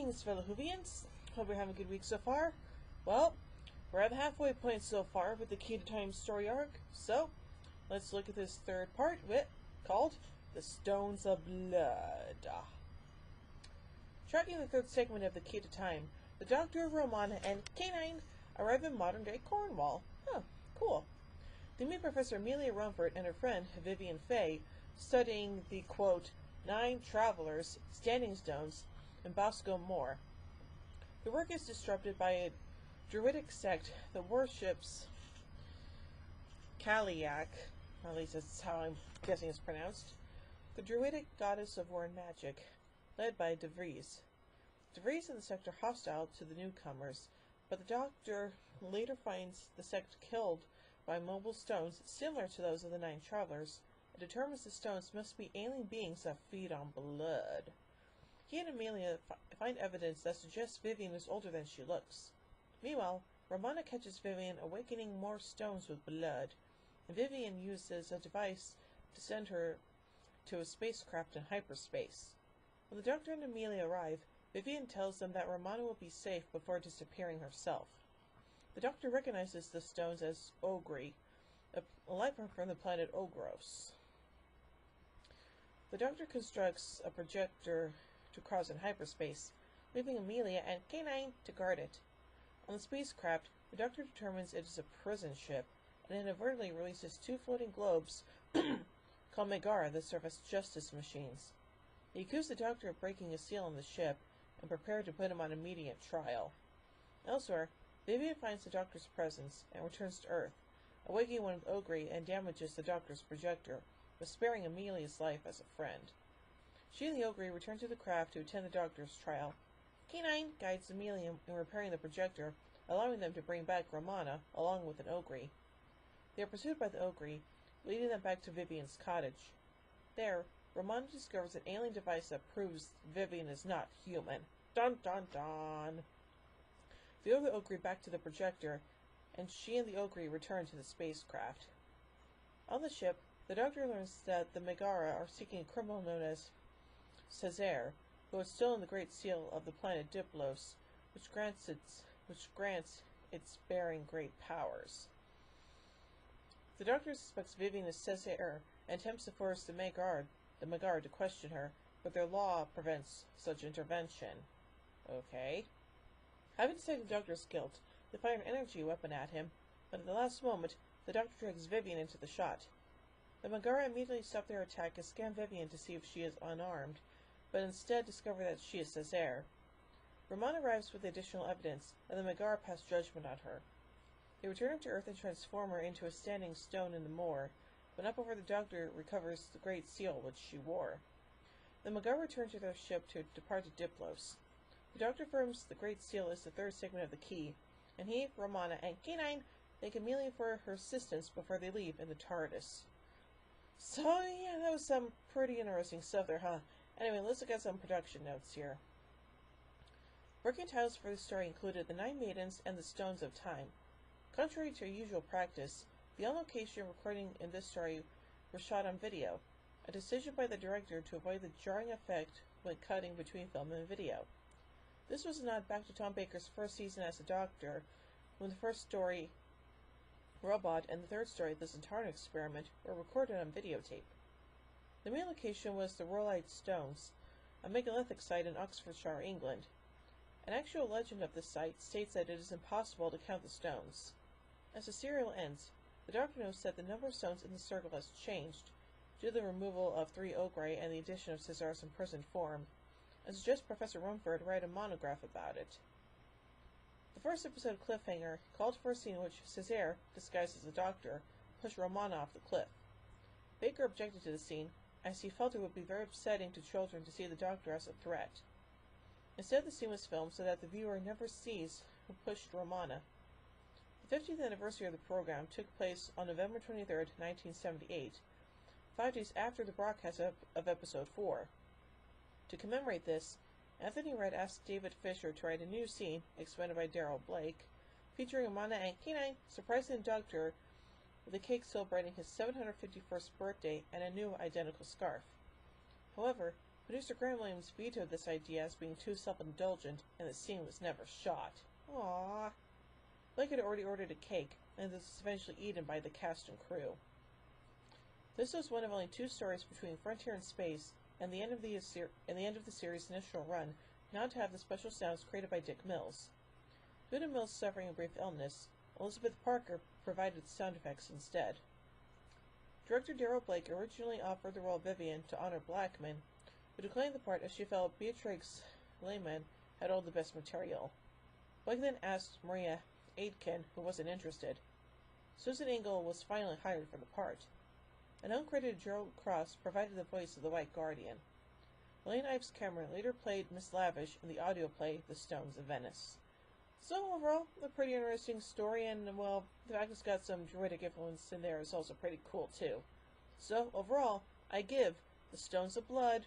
Greetings, fellow Whovians. Hope you're having a good week so far. Well, we're at the halfway point so far with the Key to Time story arc, so let's look at this third part called The Stones of Blood. Tracking the third segment of the Key to Time, the Doctor, Romana, and K9 arrive in modern-day Cornwall. Cool. They meet Professor Amelia Rumford and her friend, Vivian Fay, studying the, quote, 9 Travelers, Standing Stones, in Bosco Moor. The work is disrupted by a druidic sect that worships Kaliak, or at least that's how I'm guessing it's pronounced, the druidic goddess of war and magic, led by De Vries. De Vries and the sect are hostile to the newcomers, but the Doctor later finds the sect killed by mobile stones similar to those of the 9 Travelers, and determines the stones must be alien beings that feed on blood. He and Amelia find evidence that suggests Vivian is older than she looks. Meanwhile, Romana catches Vivian awakening more stones with blood, and Vivian uses a device to send her to a spacecraft in hyperspace. When the Doctor and Amelia arrive, Vivian tells them that Romana will be safe before disappearing herself. The Doctor recognizes the stones as Ogre, a life form from the planet Ogros. The Doctor constructs a projector to cross in hyperspace, leaving Amelia and K9 to guard it. On the spacecraft, the Doctor determines it is a prison ship, and inadvertently releases 2 floating globes called Megara that serve as justice machines. They accuse the Doctor of breaking a seal on the ship, and prepare to put him on immediate trial. Elsewhere, Vivian finds the Doctor's presence, and returns to Earth, awakening one with Ogre and damages the Doctor's projector, but sparing Amelia's life as a friend. She and the Ogre return to the craft to attend the Doctor's trial. K9 guides Amelia in repairing the projector, allowing them to bring back Romana, along with an Ogre. They are pursued by the Ogre, leading them back to Vivian's cottage. There, Romana discovers an alien device that proves Vivian is not human. Dun dun dun! They lure the Ogre back to the projector, and she and the Ogre return to the spacecraft. On the ship, the Doctor learns that the Megara are seeking a criminal known as Caesar, who has stolen the Great Seal of the planet Diplos, which grants its bearing great powers. The Doctor suspects Vivian is Caesar and attempts to force the Megara to question her, but their law prevents such intervention. Okay. Having decided the Doctor's guilt, they fire an energy weapon at him, but at the last moment, the Doctor drags Vivian into the shot. The Megara immediately stop their attack and scan Vivian to see if she is unarmed, but instead discover that she is Caesar. Romana arrives with additional evidence, and the Megara pass judgment on her. They return her to Earth and transform her into a standing stone in the moor, but not before the Doctor recovers the Great Seal which she wore. The Megara return to their ship to depart to Diplos. The Doctor affirms the Great Seal is the third segment of the key, and he, Romana, and K9 thank Amelia for her assistance before they leave in the TARDIS. So, yeah, that was some pretty interesting stuff there, huh? Anyway, let's look at some production notes here. Working titles for the story included The 9 Maidens and The Stones of Time. Contrary to usual practice, the on-location recording in this story were shot on video, a decision by the director to avoid the jarring effect when cutting between film and video. This was a nod back to Tom Baker's first season as a Doctor, when the first story, Robot, and the third story, The Centauran Experiment, were recorded on videotape. The main location was the Rhyolite Stones, a megalithic site in Oxfordshire, England. An actual legend of this site states that it is impossible to count the stones. As the serial ends, the Doctor notes that the number of stones in the circle has changed, due to the removal of 3 Ogre and the addition of Caesar's imprisoned form, and suggests Professor Rumford write a monograph about it. The first episode cliffhanger called for a scene in which Caesar, disguised as a Doctor, pushed Romana off the cliff. Baker objected to the scene, as he felt it would be very upsetting to children to see the Doctor as a threat. Instead, the scene was filmed so that the viewer never sees who pushed Romana. The 50th anniversary of the program took place on November 23, 1978, 5 days after the broadcast of Episode 4. To commemorate this, Anthony Red asked David Fisher to write a new scene, expanded by Daryl Blake, featuring Romana and K9 surprising the Doctor with a cake celebrating his 751st birthday and a new identical scarf. However, Producer Graham Williams vetoed this idea as being too self-indulgent, and the scene was never shot. Aww. Blake had already ordered a cake, and this was eventually eaten by the cast and crew. This was one of only 2 stories between Frontier and Space and the end of the series' initial run, not to have the special sounds created by Dick Mills. Due to Mills suffering a brief illness, Elizabeth Parker provided sound effects instead. Director Darrell Blake originally offered the role of Vivian to Honor Blackman, who declined the part as she felt Beatrix Lehman had all the best material. Blake then asked Maria Aitken, who wasn't interested. Susan Engel was finally hired for the part. An uncredited Gerald Cross provided the voice of the White Guardian. Elaine Ives Cameron later played Miss Lavish in the audio play The Stones of Venice. So overall, a pretty interesting story, and well, the fact it's got some druidic influence in there is also pretty cool too. So overall, I give The Stones of Blood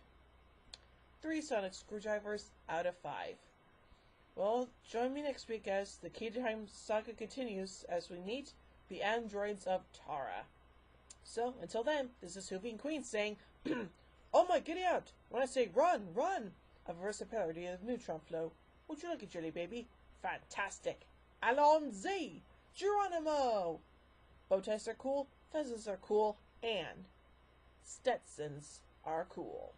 3 sonic screwdrivers out of 5. Well, join me next week as the Key to Time saga continues as we meet the androids of Tara. So, until then, this is Hoovy and Queen saying, oh my, giddy out! When I say run, run! A versatility of neutron flow. Would you like a jelly baby? Fantastic! Allons-y! Geronimo! Bow ties are cool, fezzes are cool, and Stetsons are cool.